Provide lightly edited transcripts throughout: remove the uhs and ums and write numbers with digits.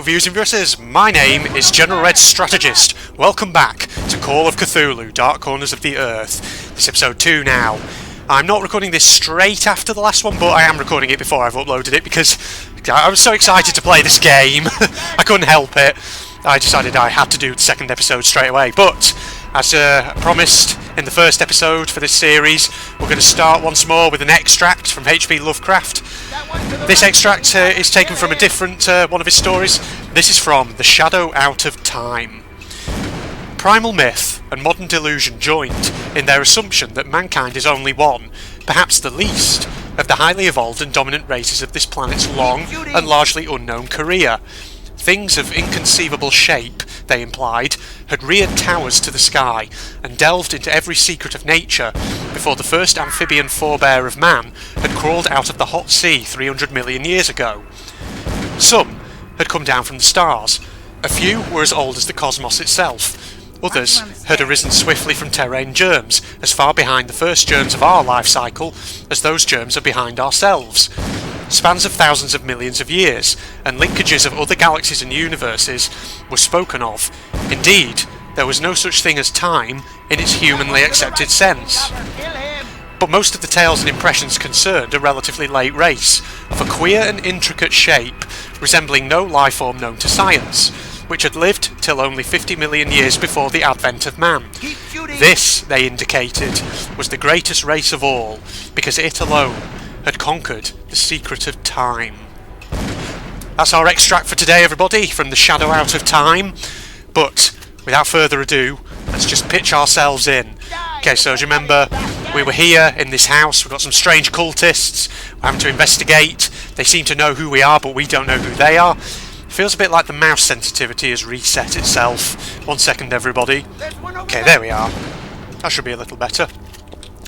viewers and viewers, my name is General Red Strategist. Welcome back to Call of Cthulhu, Dark Corners of the Earth. This is episode 2 now. I'm not recording this straight after the last one, but I am recording it before I've uploaded it because I was so excited to play this game. I couldn't help it. I decided I had to do the second episode straight away, but as promised in the first episode for this series, we're going to start once more with an extract from H.P. Lovecraft. This extract is taken from a different one of his stories. This is from The Shadow Out of Time. Primal myth and modern delusion joined in their assumption that mankind is only one, perhaps the least, of the highly evolved and dominant races of this planet's long and largely unknown career. Things of inconceivable shape, they implied, had reared towers to the sky and delved into every secret of nature before the first amphibian forebear of man had crawled out of the hot sea 300 million years ago. Some had come down from the stars. A few were as old as the cosmos itself. Others had arisen swiftly from terrane germs, as far behind the first germs of our life cycle as those germs are behind ourselves. Spans of thousands of millions of years, and linkages of other galaxies and universes were spoken of. Indeed, there was no such thing as time in its humanly accepted sense. But most of the tales and impressions concerned a relatively late race, of a queer and intricate shape, resembling no life form known to science, which had lived till only 50 million years before the advent of man. This, they indicated, was the greatest race of all, because it alone had conquered the secret of time. That's our extract for today, everybody, from The Shadow Out of Time. But without further ado, let's just pitch ourselves in. Okay, so as you remember, we were here in this house. We've got some strange cultists. We're having to investigate. They seem to know who we are, but we don't know who they are. Feels a bit like the mouse sensitivity has reset itself. 1 second, everybody. Okay, there we are. That should be a little better.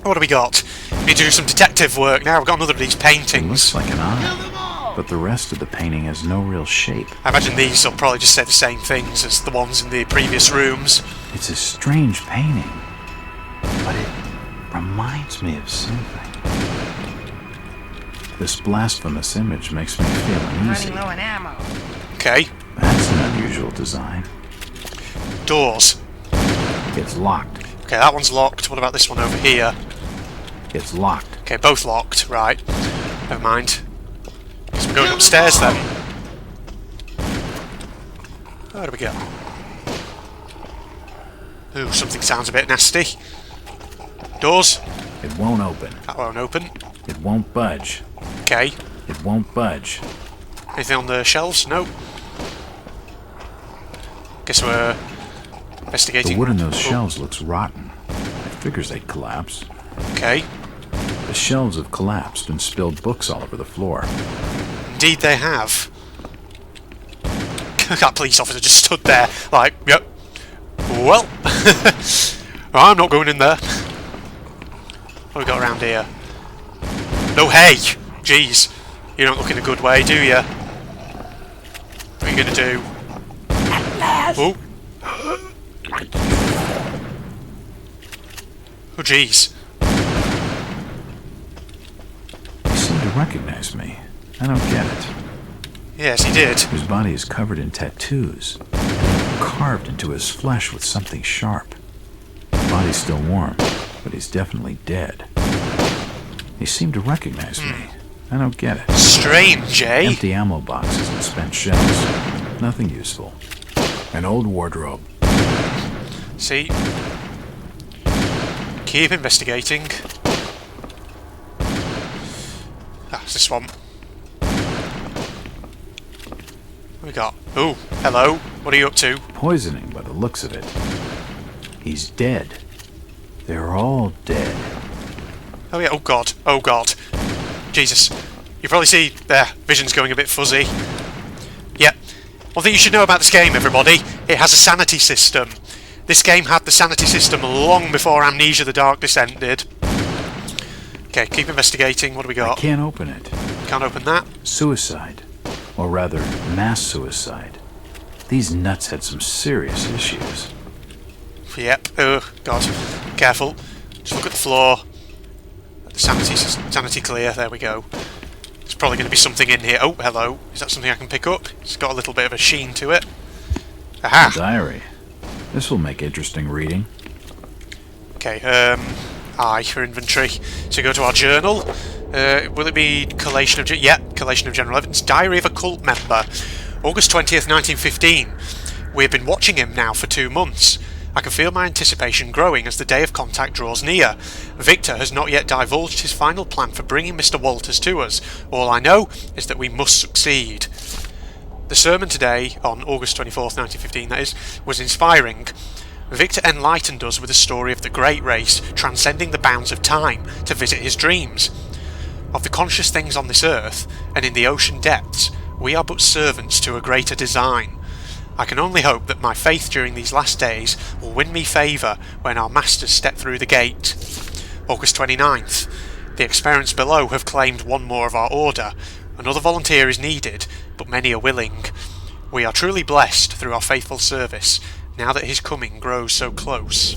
What do we got? We need to do some detective work now. We've got another of these paintings. It looks like an eye, but the rest of the painting has no real shape. I imagine these will probably just say the same things as the ones in the previous rooms. It's a strange painting, but it reminds me of something. This blasphemous image makes me feel uneasy. Running low on ammo. Okay. That's an unusual design. Doors. It's locked. Okay, that one's locked. What about this one over here? It's locked. Okay, both locked. Right. Never mind. Guess we're going upstairs then. Where do we go? Ooh, something sounds a bit nasty. Doors. It won't open. That won't open. It won't budge. Okay. It won't budge. Anything on the shelves? No. Guess we're investigating. The wood in those shelves looks rotten. It figures they'd collapse. Okay. The shelves have collapsed and spilled books all over the floor. Indeed they have. That police officer just stood there like, yep. Well, I'm not going in there. What have we got around here? No hay! Jeez. You don't look in a good way, do you? What are you going to do? Oh. Oh, jeez. He seemed to recognize me. I don't get it. Yes, he did. His body is covered in tattoos, carved into his flesh with something sharp. His body's still warm, but he's definitely dead. He seemed to recognize me. I don't get it. Strange, eh? Empty ammo boxes and spent shells. Nothing useful. An old wardrobe. See? Keep investigating. Ah, it's this one. What we got? Oh, hello. What are you up to? Poisoning by the looks of it. He's dead. They're all dead. Oh yeah, oh god, oh god. Jesus. You probably see their vision's going a bit fuzzy. Yeah. One thing you should know about this game, everybody, it has a sanity system. This game had the sanity system long before Amnesia the Dark Descent did. Okay, keep investigating. What do we got? I can't open it. Can't open that. Suicide. Or rather, mass suicide. These nuts had some serious issues. Yep. Oh, God. Careful. Just look at the floor. The sanity clear. There we go. Just probably going to be something in here. Oh, hello. Is that something I can pick up? It's got a little bit of a sheen to it. Aha! A diary. This will make interesting reading. Okay, I for inventory. So go to our journal. Will it be collation of... collation of general evidence. Diary of a cult member. August 20th, 1915. We have been watching him now for 2 months. I can feel my anticipation growing as the day of contact draws near. Victor has not yet divulged his final plan for bringing Mr. Walters to us. All I know is that we must succeed. The sermon today, on August 24th, 1915, that is, was inspiring. Victor enlightened us with a story of the Great Race transcending the bounds of time to visit his dreams. Of the conscious things on this earth, and in the ocean depths, we are but servants to a greater design. I can only hope that my faith during these last days will win me favour when our masters step through the gate. August 29th. The experiments below have claimed one more of our order. Another volunteer is needed, but many are willing. We are truly blessed through our faithful service, now that his coming grows so close.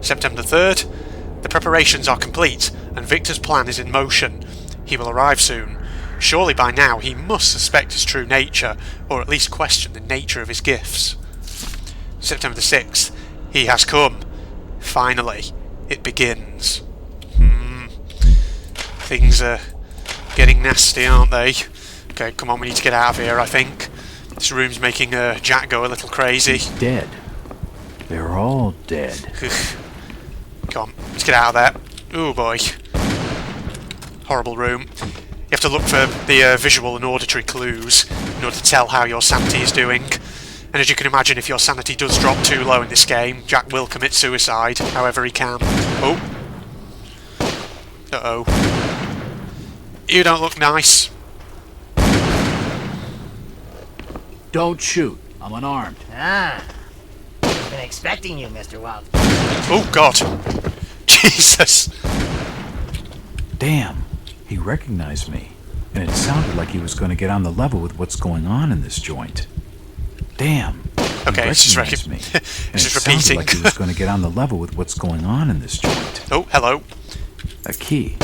September 3rd. The preparations are complete, and Victor's plan is in motion. He will arrive soon. Surely by now he must suspect his true nature, or at least question the nature of his gifts. September 6th. He has come. Finally, it begins. Things are getting nasty, aren't they? Okay, come on, we need to get out of here, I think. This room's making Jack go a little crazy. He's dead. They're all dead. Come on, let's get out of there. Oh boy. Horrible room. You have to look for the visual and auditory clues in order to tell how your sanity is doing. And as you can imagine, if your sanity does drop too low in this game, Jack will commit suicide however he can. Oh. Uh-oh. You don't look nice. Don't shoot. I'm unarmed. I've been expecting you, Mr. Walters. Oh, God. Jesus. Damn. He recognized me, and it sounded like he was going to get on the level with what's going on in this joint. Damn. Okay, it's just me. It's just repeating. repeating. Like he was going to get on the level with what's going on in this joint. Oh, hello. A key.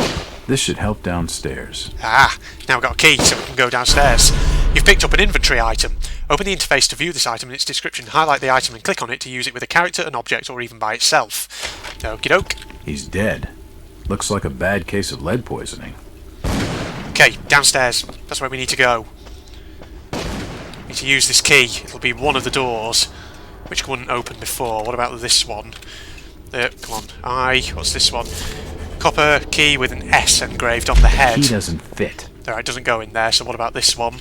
This should help downstairs. Ah, now we've got a key so we can go downstairs. You've picked up an inventory item. Open the interface to view this item and its description. Highlight the item and click on it to use it with a character, an object, or even by itself. Okie doke. He's dead. Looks like a bad case of lead poisoning. Okay, downstairs. That's where we need to go. Need to use this key. It'll be one of the doors, which wouldn't open before. What about this one? Come on. What's this one? Copper key with an S engraved on the head. He doesn't fit. Alright, it doesn't go in there, so what about this one?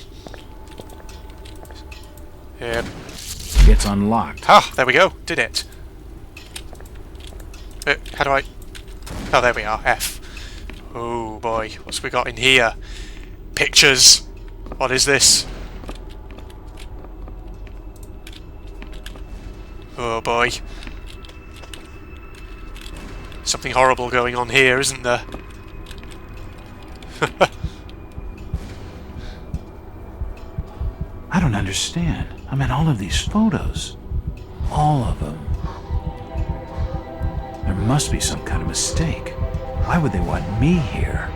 It's unlocked. Ah, there we go. Did it. How do I... Oh, there we are. F. Oh boy, what's we got in here? Pictures. What is this? Oh boy. Something horrible going on here, isn't there? I don't understand. I mean, all of these photos. All of them. There must be some kind of mistake. Why would they want me here?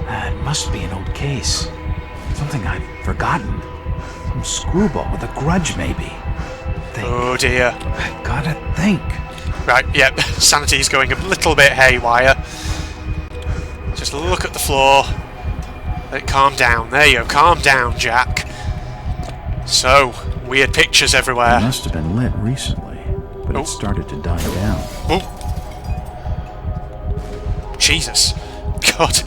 It must be an old case. Something I've forgotten. Some screwball with a grudge, maybe. Oh dear. I gotta think. Right, yep, sanity's going a little bit haywire. Just look at the floor. Calm down. There you go. Calm down, Jack. So, weird pictures everywhere. It must have been lit recently, but it started to die down. Oh. Jesus. God.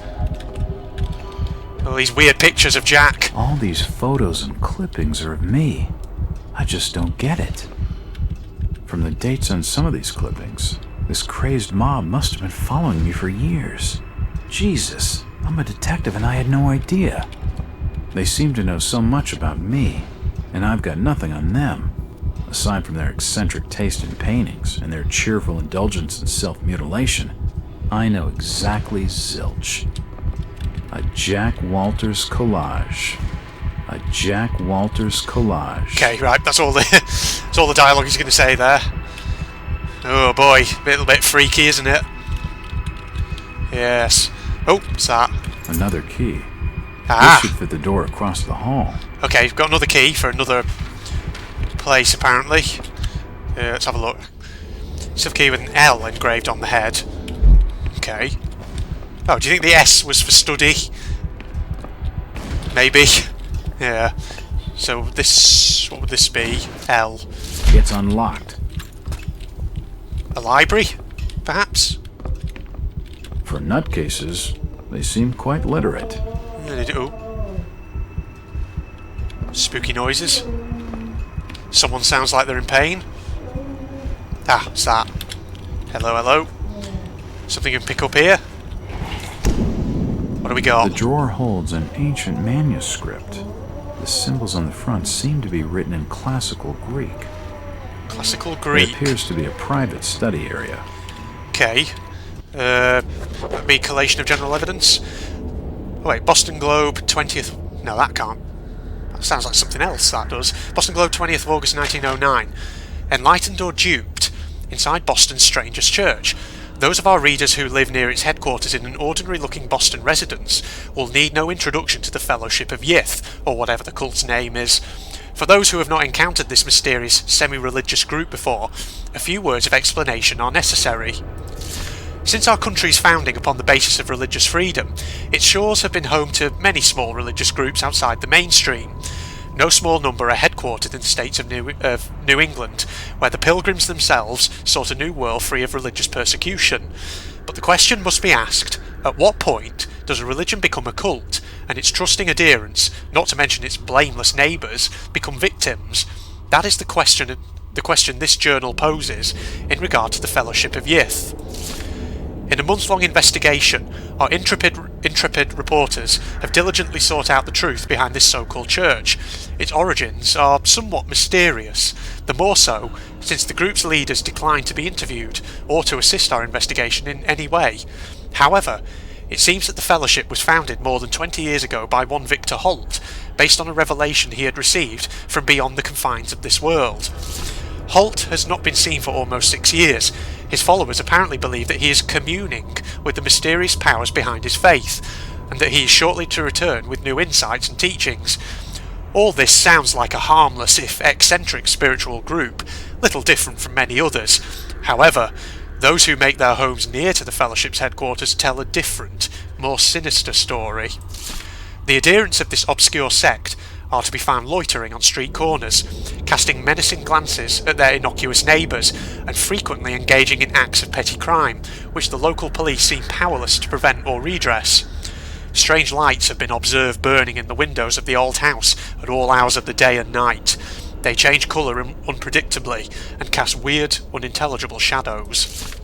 All these weird pictures of Jack. All these photos and clippings are of me. I just don't get it. From the dates on some of these clippings, this crazed mob must have been following me for years. Jesus, I'm a detective and I had no idea. They seem to know so much about me, and I've got nothing on them, aside from their eccentric taste in paintings and their cheerful indulgence in self-mutilation. I know exactly zilch. A Jack Walters collage. A Jack Walters collage. Okay, right, that's all the dialogue he's going to say there. Oh boy, a little bit freaky, isn't it? Yes. Oh, what's that? Another key. Ah! This should fit the door across the hall. Okay, we've got another key for another place, apparently. Let's have a look. It's a key with an L engraved on the head. Okay. Oh, do you think the S was for study? Maybe. Yeah. So this... what would this be? L. It's unlocked. A library? Perhaps? For nutcases, they seem quite literate. Yeah, they do. Spooky noises. Someone sounds like they're in pain. Ah, what's that? Hello, hello. Something you can pick up here? What do we got? The drawer holds an ancient manuscript. The symbols on the front seem to be written in classical Greek. Classical It Greek. appears to be a private study area. Okay. That'd be collation of general evidence. Oh wait, Boston Globe, 20th... No, that can't. That sounds like something else, that does. Boston Globe, 20th of August 1909. Enlightened or duped? Inside Boston's strangest church. Those of our readers who live near its headquarters in an ordinary-looking Boston residence will need no introduction to the Fellowship of Yith, or whatever the cult's name is. For those who have not encountered this mysterious, semi-religious group before, a few words of explanation are necessary. Since our country's founding upon the basis of religious freedom, its shores have been home to many small religious groups outside the mainstream. No small number are headquartered in the states of New England, where the pilgrims themselves sought a new world free of religious persecution. But the question must be asked, at what point does a religion become a cult, and its trusting adherents, not to mention its blameless neighbours, become victims? That is the question this journal poses in regard to the Fellowship of Yith. In a month-long investigation, our intrepid reporters have diligently sought out the truth behind this so-called church. Its origins are somewhat mysterious, the more so since the group's leaders declined to be interviewed or to assist our investigation in any way. However, it seems that the Fellowship was founded more than 20 years ago by one Victor Holt, based on a revelation he had received from beyond the confines of this world. Holt has not been seen for almost 6 years. His followers apparently believe that he is communing with the mysterious powers behind his faith, and that he is shortly to return with new insights and teachings. All this sounds like a harmless, if eccentric, spiritual group, little different from many others. However, those who make their homes near to the Fellowship's headquarters tell a different, more sinister story. The adherents of this obscure sect are to be found loitering on street corners, casting menacing glances at their innocuous neighbours, and frequently engaging in acts of petty crime, which the local police seem powerless to prevent or redress. Strange lights have been observed burning in the windows of the old house at all hours of the day and night. They change colour unpredictably and cast weird, unintelligible shadows.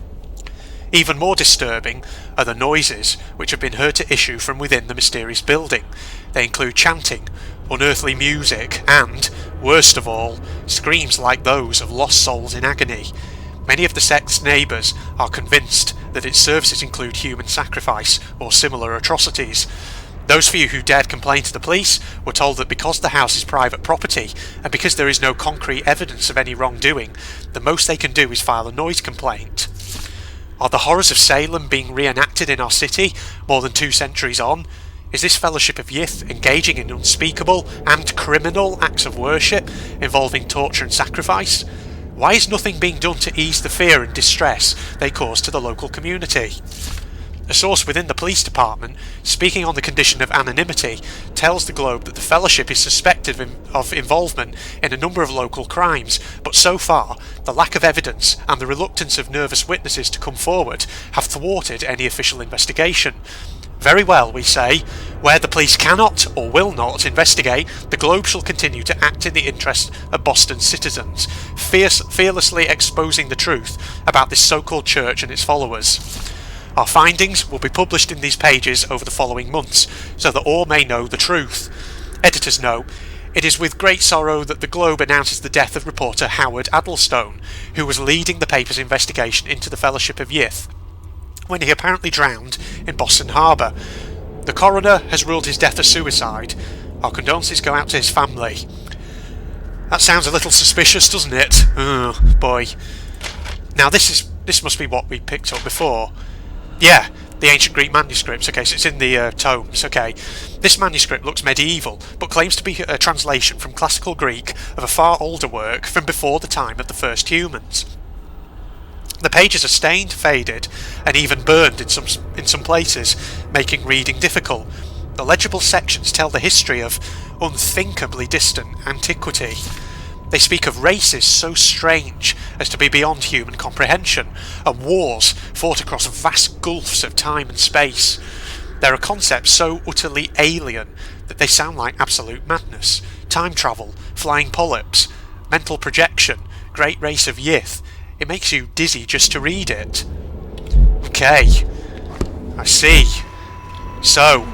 Even more disturbing are the noises which have been heard to issue from within the mysterious building. They include chanting, unearthly music, and, worst of all, screams like those of lost souls in agony. Many of the sect's neighbours are convinced that its services include human sacrifice or similar atrocities. Those few who dared complain to the police were told that because the house is private property, and because there is no concrete evidence of any wrongdoing, the most they can do is file a noise complaint. Are the horrors of Salem being reenacted in our city more than 2 centuries on? Is this Fellowship of Yith engaging in unspeakable and criminal acts of worship involving torture and sacrifice? Why is nothing being done to ease the fear and distress they cause to the local community? A source within the police department, speaking on the condition of anonymity, tells the Globe that the Fellowship is suspected of involvement in a number of local crimes, but so far, the lack of evidence and the reluctance of nervous witnesses to come forward have thwarted any official investigation. Very well, we say. Where the police cannot or will not investigate, the Globe shall continue to act in the interest of Boston's citizens, fearlessly exposing the truth about this so-called church and its followers. Our findings will be published in these pages over the following months, so that all may know the truth. Editor's note: it is with great sorrow that the Globe announces the death of reporter Howard Addlestone, who was leading the paper's investigation into the Fellowship of Yith, when he apparently drowned in Boston Harbour. The coroner has ruled his death a suicide. Our condolences go out to his family. That sounds a little suspicious, doesn't it? Oh, boy. Now this must be what we picked up before. Yeah, The ancient Greek manuscripts. Okay, so it's in the tomes. Okay, this manuscript looks medieval, but claims to be a translation from classical Greek of a far older work from before the time of the first humans. The pages are stained, faded, and even burned in some places, making reading difficult. The legible sections tell the history of unthinkably distant antiquity. They speak of races so strange as to be beyond human comprehension, and wars fought across vast gulfs of time and space. There are concepts so utterly alien that they sound like absolute madness. Time travel, flying polyps, mental projection, Great Race of Yith. It makes you dizzy just to read it. Okay, I see. So,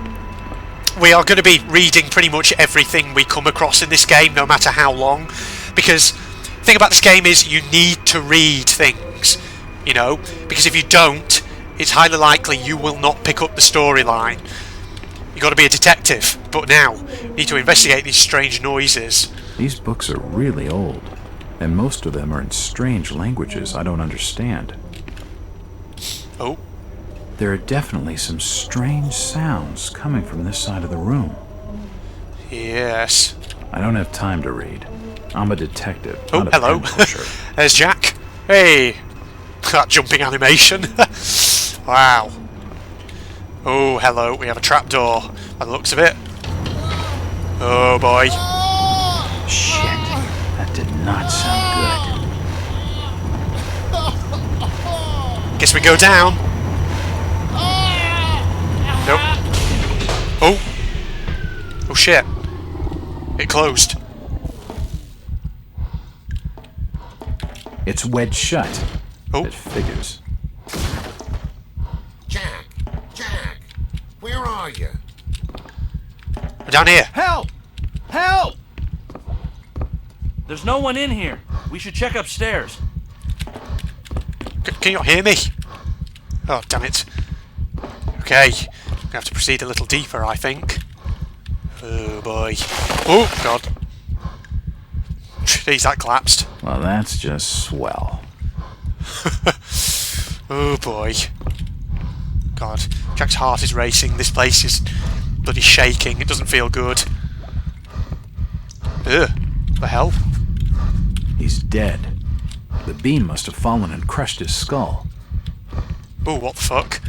we are going to be reading pretty much everything we come across in this game, no matter how long, because the thing about this game is you need to read things, you know, because if you don't, it's highly likely you will not pick up the storyline. You've got to be a detective, but now you need to investigate these strange noises. These books are really old, and most of them are in strange languages I don't understand. Oh. There are definitely some strange sounds coming from this side of the room. Yes. I don't have time to read. I'm a detective, Oh, not a hello. pen pusher. There's Jack. Hey. That jumping animation. Wow. Oh, hello. We have a trapdoor by the looks of it. Oh, boy. Shit. That did not sound good. Guess we go down. Nope. Oh. Oh, shit. It closed. It's wedged shut. Oh. It figures. Jack! Where are you? We're down here. Help! Help! There's no one in here. We should check upstairs. Can you not hear me? Oh, damn it. Okay. We have to proceed a little deeper, I think. Oh, boy. Oh, God. Jeez, that collapsed. Well, that's just swell. Oh, boy. God. Jack's heart is racing. This place is bloody shaking. It doesn't feel good. Ugh. The hell? He's dead. The beam must have fallen and crushed his skull. Oh, what the fuck?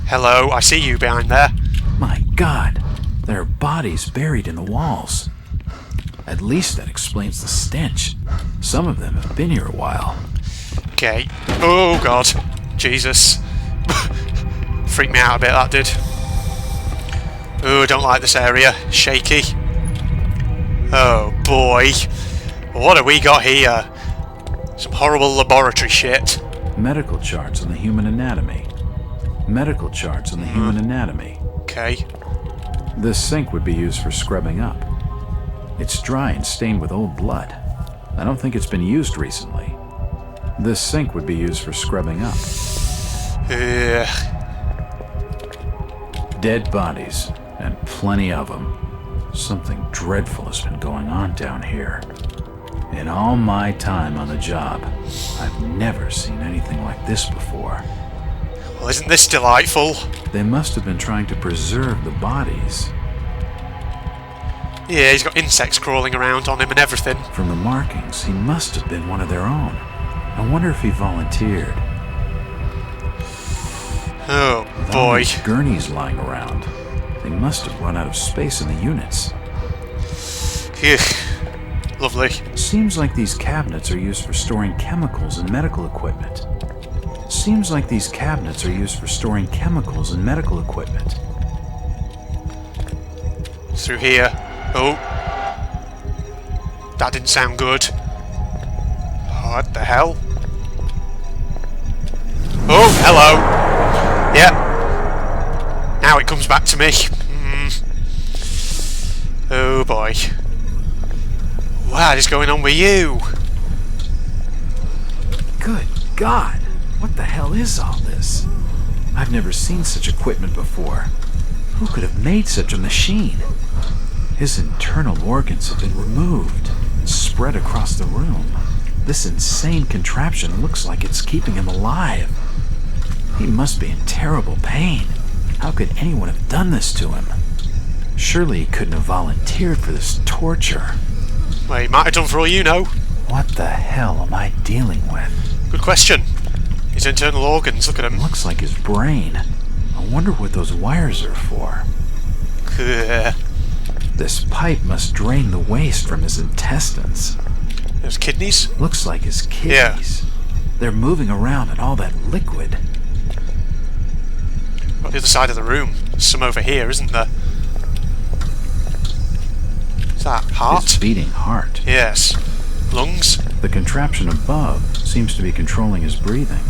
Hello, I see you behind there. My God, there are bodies buried in the walls. At least that explains the stench. Some of them have been here a while. Okay. Oh, God. Jesus. Freaked me out a bit, that did. Oh, I don't like this area. Shaky. Oh, boy. What have we got here? Some horrible laboratory shit. Medical charts on the human anatomy. Medical charts on the human anatomy. Okay. This sink would be used for scrubbing up. It's dry and stained with old blood. I don't think it's been used recently. This sink would be used for scrubbing up. Dead bodies, and plenty of them. Something dreadful has been going on down here. In all my time on the job, I've never seen anything like this before. Well, isn't this delightful? They must have been trying to preserve the bodies. Yeah, he's got insects crawling around on him and everything. From the markings, he must have been one of their own. I wonder if he volunteered. Oh, With all boy. these gurneys lying around, they must have run out of space in the units. Ugh. Lovely. Seems like these cabinets are used for storing chemicals and medical equipment. Seems like these cabinets are used for storing chemicals and medical equipment. Through here. Oh. That didn't sound good. What the hell? Oh, hello. Yep. Now it comes back to me. Oh boy. What is going on with you? Good God! What the hell is all this? I've never seen such equipment before. Who could have made such a machine? His internal organs have been removed and spread across the room. This insane contraption looks like it's keeping him alive. He must be in terrible pain. How could anyone have done this to him? Surely he couldn't have volunteered for this torture. Well, he might have done for all you know. What the hell am I dealing with? Good question. His internal organs, look at him. Looks like his brain. I wonder what those wires are for. This pipe must drain the waste from his intestines. His kidneys? Looks like his kidneys. Yeah. They're moving around in all that liquid. On the other side of the room. There's some over here, isn't there? Is that heart? His beating heart. Yes. Lungs? The contraption above seems to be controlling his breathing.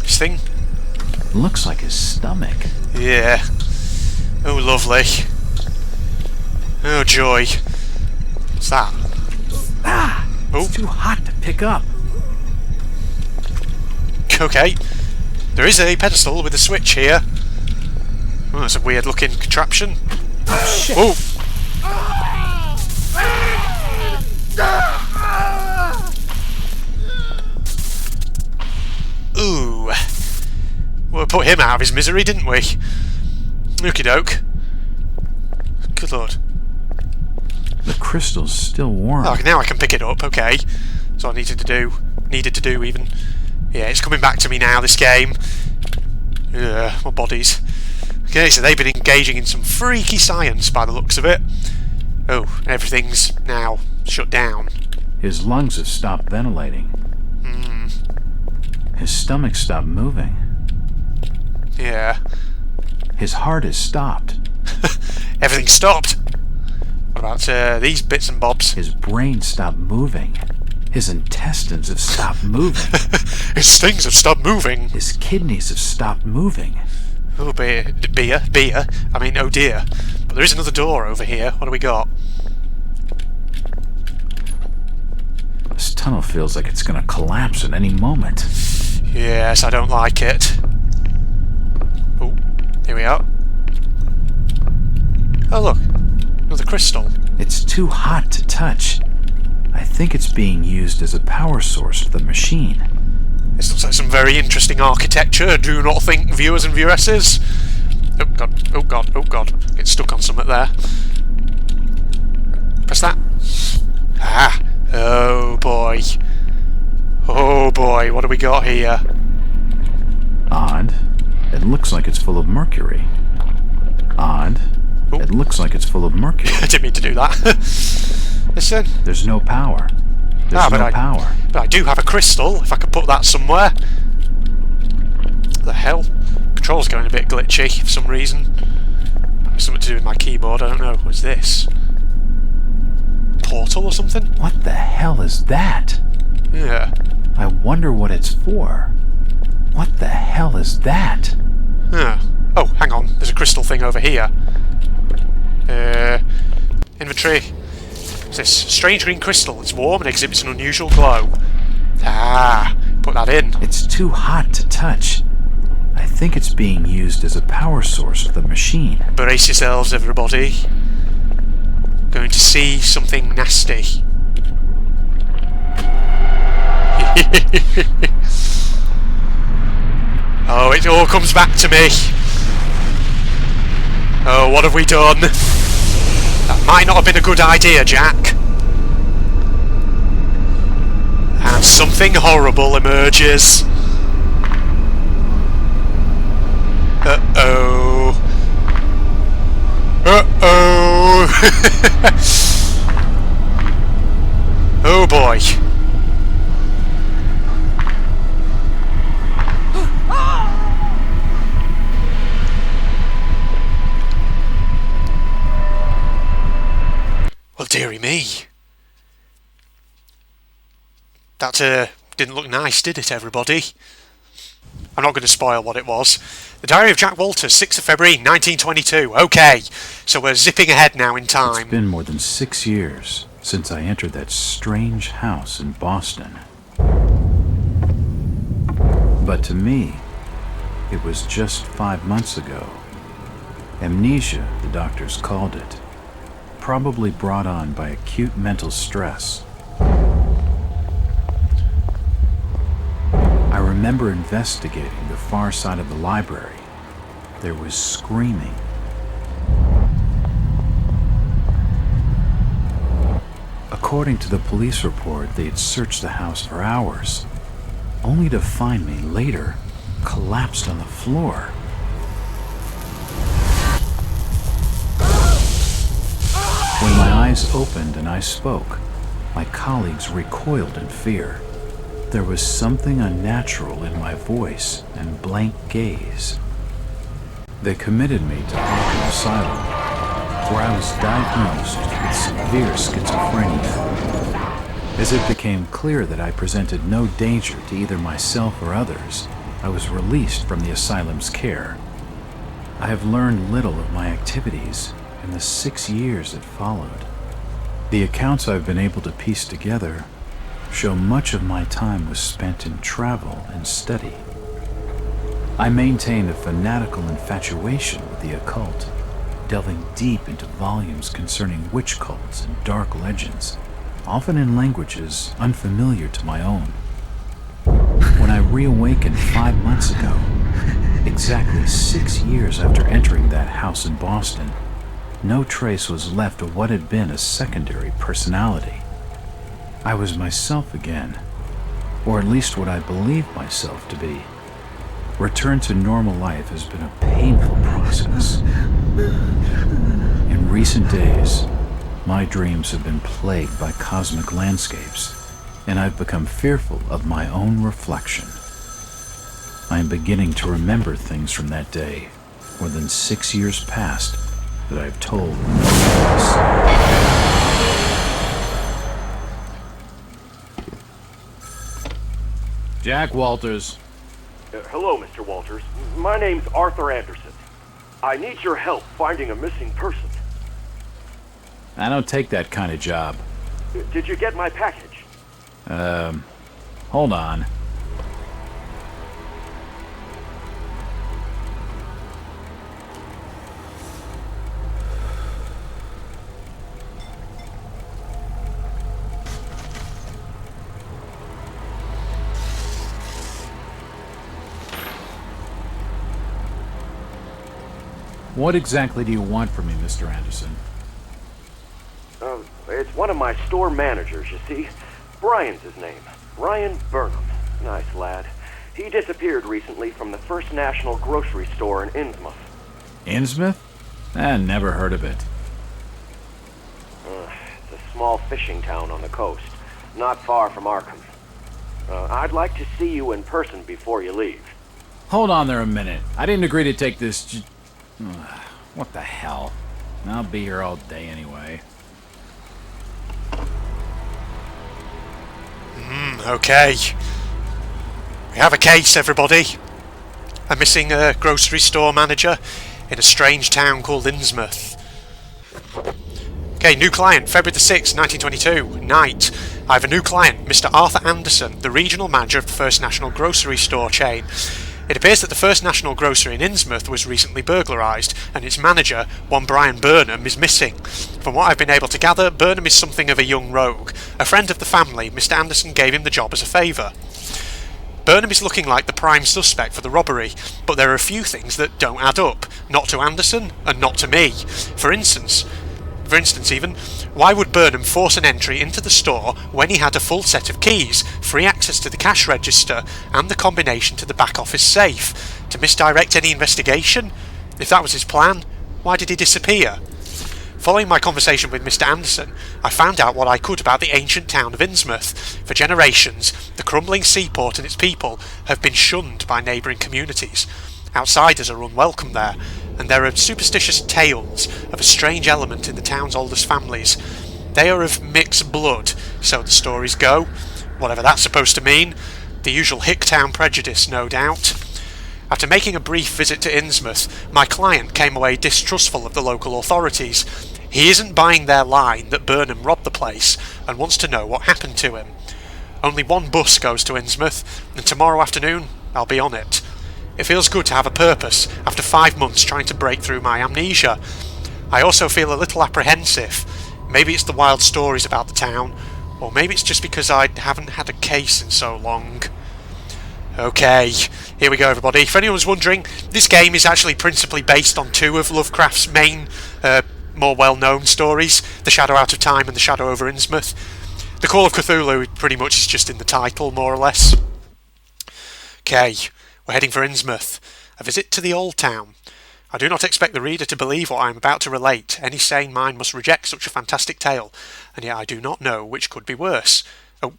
This thing? Looks like his stomach. Yeah. Oh, lovely. Oh, joy. What's that? Ah! Oh. It's too hot to pick up. Okay. There is a pedestal with a switch here. Oh, that's a weird looking contraption. Oh, shit. Oh! Ooh. Well, we put him out of his misery, didn't we? Okie doke. Good lord. The crystal's still warm. Oh, now I can pick it up, okay. That's what I needed to do even. Yeah, it's coming back to me now, this game. More bodies. Okay, so they've been engaging in some freaky science by the looks of it. Oh, everything's now shut down. His lungs have stopped ventilating. His stomach stopped moving. Yeah. His heart has stopped. Everything stopped. What about these bits and bobs? His brain stopped moving. His intestines have stopped moving. His things have stopped moving. His kidneys have stopped moving. Oh, beer. I mean, oh dear. But there is another door over here. What do we got? This tunnel feels like it's going to collapse at any moment. Yes, I don't like it. Oh, here we are. Oh, look. Another crystal. It's too hot to touch. I think it's being used as a power source for the machine. This looks like some very interesting architecture, do not think, viewers and viewesses. Oh god, oh god, oh god. It's stuck on something there. Press that. Ah! Oh boy. Oh boy, what do we got here? Odd. It looks like it's full of mercury. Odd. Ooh. It looks like it's full of mercury. I didn't mean to do that. Listen. There's no power. There's no power. But I do have a crystal, if I could put that somewhere. What the hell? Control's going a bit glitchy for some reason. Something to do with my keyboard, I don't know. What's this? Portal or something? What the hell is that? Yeah. I wonder what it's for. What the hell is that? Yeah. Oh, hang on. There's a crystal thing over here. Inventory. What's this? Strange green crystal. It's warm and exhibits an unusual glow. Ah, put that in. It's too hot to touch. I think it's being used as a power source for the machine. Brace yourselves, everybody. Going to see something nasty. Oh, it all comes back to me. Oh, what have we done? That might not have been a good idea, Jack. And something horrible emerges. Uh-oh. Uh-oh. Oh boy. Well, dearie me. That didn't look nice, did it, everybody? I'm not going to spoil what it was. The Diary of Jack Walters, 6th of February, 1922. Okay, so we're zipping ahead now in time. It's been more than 6 years since I entered that strange house in Boston. But to me, it was just 5 months ago. Amnesia, the doctors called it. Probably brought on by acute mental stress. I remember investigating the far side of the library. There was screaming. According to the police report, they had searched the house for hours, only to find me later collapsed on the floor. When my eyes opened and I spoke, my colleagues recoiled in fear. There was something unnatural in my voice and blank gaze. They committed me to Arkham Asylum, where I was diagnosed with severe schizophrenia. As it became clear that I presented no danger to either myself or others, I was released from the asylum's care. I have learned little of my activities in the 6 years that followed. The accounts I've been able to piece together show much of my time was spent in travel and study. I maintained a fanatical infatuation with the occult, delving deep into volumes concerning witch cults and dark legends, often in languages unfamiliar to my own. When I reawakened 5 months ago, exactly 6 years after entering that house in Boston, no trace was left of what had been a secondary personality. I was myself again, or at least what I believed myself to be. Return to normal life has been a painful process. In recent days, my dreams have been plagued by cosmic landscapes, and I've become fearful of my own reflection. I am beginning to remember things from that day, more than 6 years past, that I've told no one else. Jack Walters. Hello, Mr. Walters. My name's Arthur Anderson. I need your help finding a missing person. I don't take that kind of job. Did you get my package? Hold on. What exactly do you want from me, Mr. Anderson? It's one of my store managers, you see. Brian's his name. Ryan Burnham. Nice lad. He disappeared recently from the First National grocery store in Innsmouth. Innsmouth? Never heard of it. It's a small fishing town on the coast, not far from Arkham. I'd like to see you in person before you leave. Hold on there a minute. I didn't agree to take this what the hell? I'll be here all day anyway. Okay. We have a case, everybody. A missing grocery store manager in a strange town called Innsmouth. Okay, new client, February the 6th, 1922, night. I have a new client, Mr. Arthur Anderson, the regional manager of the First National grocery store chain. It appears that the First National grocery in Innsmouth was recently burglarised, and its manager, one Brian Burnham, is missing. From what I've been able to gather, Burnham is something of a young rogue. A friend of the family, Mr. Anderson gave him the job as a favour. Burnham is looking like the prime suspect for the robbery, but there are a few things that don't add up. Not to Anderson, and not to me. For instance even, why would Burnham force an entry into the store when he had a full set of keys, free access to the cash register, and the combination to the back office safe? To misdirect any investigation? If that was his plan, why did he disappear? Following my conversation with Mr. Anderson, I found out what I could about the ancient town of Innsmouth. For generations, the crumbling seaport and its people have been shunned by neighbouring communities. Outsiders are unwelcome there, and there are superstitious tales of a strange element in the town's oldest families. They are of mixed blood, so the stories go. Whatever that's supposed to mean. The usual Hicktown prejudice, no doubt. After making a brief visit to Innsmouth, my client came away distrustful of the local authorities. He isn't buying their line that Burnham robbed the place and wants to know what happened to him. Only one bus goes to Innsmouth, and tomorrow afternoon I'll be on it. It feels good to have a purpose after 5 months trying to break through my amnesia. I also feel a little apprehensive. Maybe it's the wild stories about the town, or maybe it's just because I haven't had a case in so long. Okay, here we go everybody. If anyone's wondering, this game is actually principally based on two of Lovecraft's main, more well-known stories, The Shadow Out of Time and The Shadow over Innsmouth. The Call of Cthulhu pretty much is just in the title, more or less. Okay, we're heading for Innsmouth, a visit to the Old Town. I do not expect the reader to believe what I am about to relate. Any sane mind must reject such a fantastic tale, and yet I do not know which could be worse. Oh,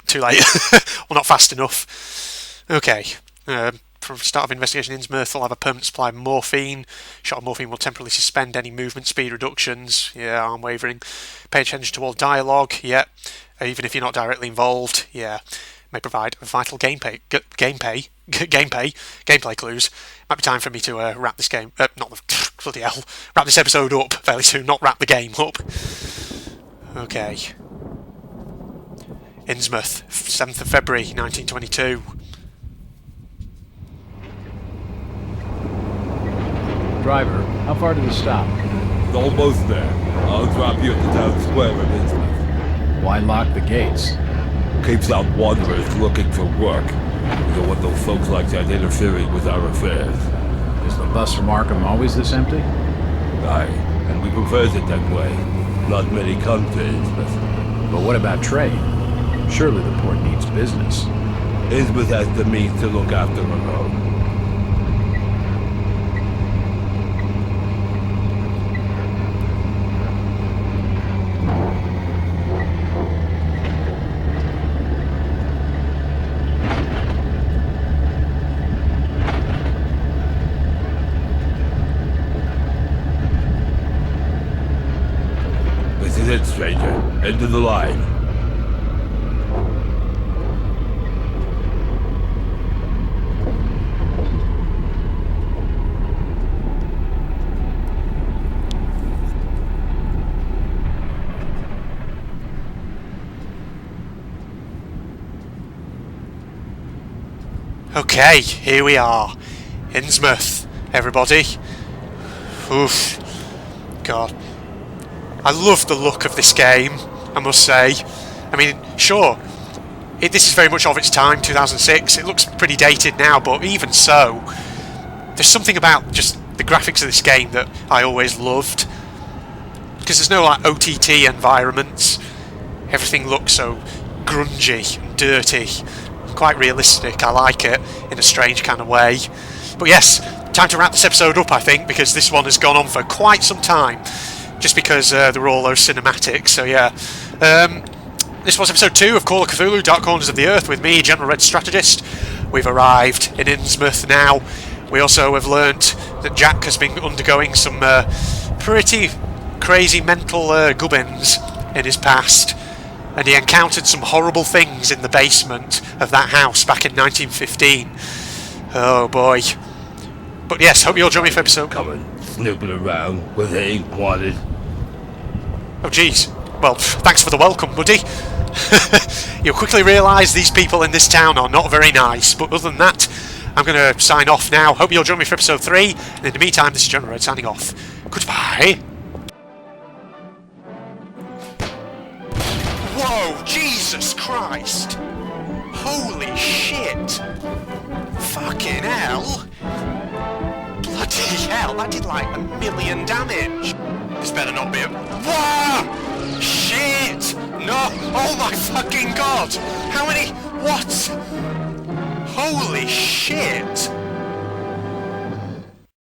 too late. Well, not fast enough. Okay, from the start of investigation, Innsmouth will have a permanent supply of morphine. Shot of morphine will temporarily suspend any movement speed reductions. Yeah, arm wavering. Pay attention to all dialogue. Yeah, even if you're not directly involved. Yeah, may provide vital gameplay clues. Might be time for me to wrap this game. Bloody hell! Wrap this episode up fairly soon. Not wrap the game up. Okay. Innsmouth, 7th of February, 1922. Driver, how far to the stop? Almost there. I'll drop you at the town square of Innsmouth. Why lock the gates? Keeps out wanderers looking for work. We don't want those folks like that interfering with our affairs. Is the bus from Arkham always this empty? Aye, and we prefers it that way. Not many come to Innsmouth. But what about trade? Surely the port needs business. Innsmouth has the means to look after her own. This is it, stranger. End of the line. Okay, here we are. Innsmouth, everybody. Oof. God. I love the look of this game, I must say. I mean, sure, this is very much of its time, 2006. It looks pretty dated now, but even so, there's something about just the graphics of this game that I always loved. Because there's no, like, OTT environments. Everything looks so grungy and dirty. Quite realistic. I like it in a strange kind of way. But yes, time to wrap this episode up, I think, because this one has gone on for quite some time. Just because there were all those cinematics, so yeah. This was episode 2 of Call of Cthulhu, Dark Corners of the Earth, with me, General Red Strategist. We've arrived in Innsmouth now. We also have learnt that Jack has been undergoing some pretty crazy mental gubbins in his past. And he encountered some horrible things in the basement of that house back in 1915. Oh boy. But yes, hope you'll join me for episode... Coming, snooping around where they ain't wanted. Oh jeez. Well, thanks for the welcome, buddy. You'll quickly realise these people in this town are not very nice. But other than that, I'm going to sign off now. Hope you'll join me for episode 3. And in the meantime, this is General Red signing off. Goodbye. Whoa, Jesus Christ! Holy shit! Fucking hell! Bloody hell, that did like 1 million damage! This better not be a... Whoa! Shit! No! Oh my fucking god! How many... What? Holy shit!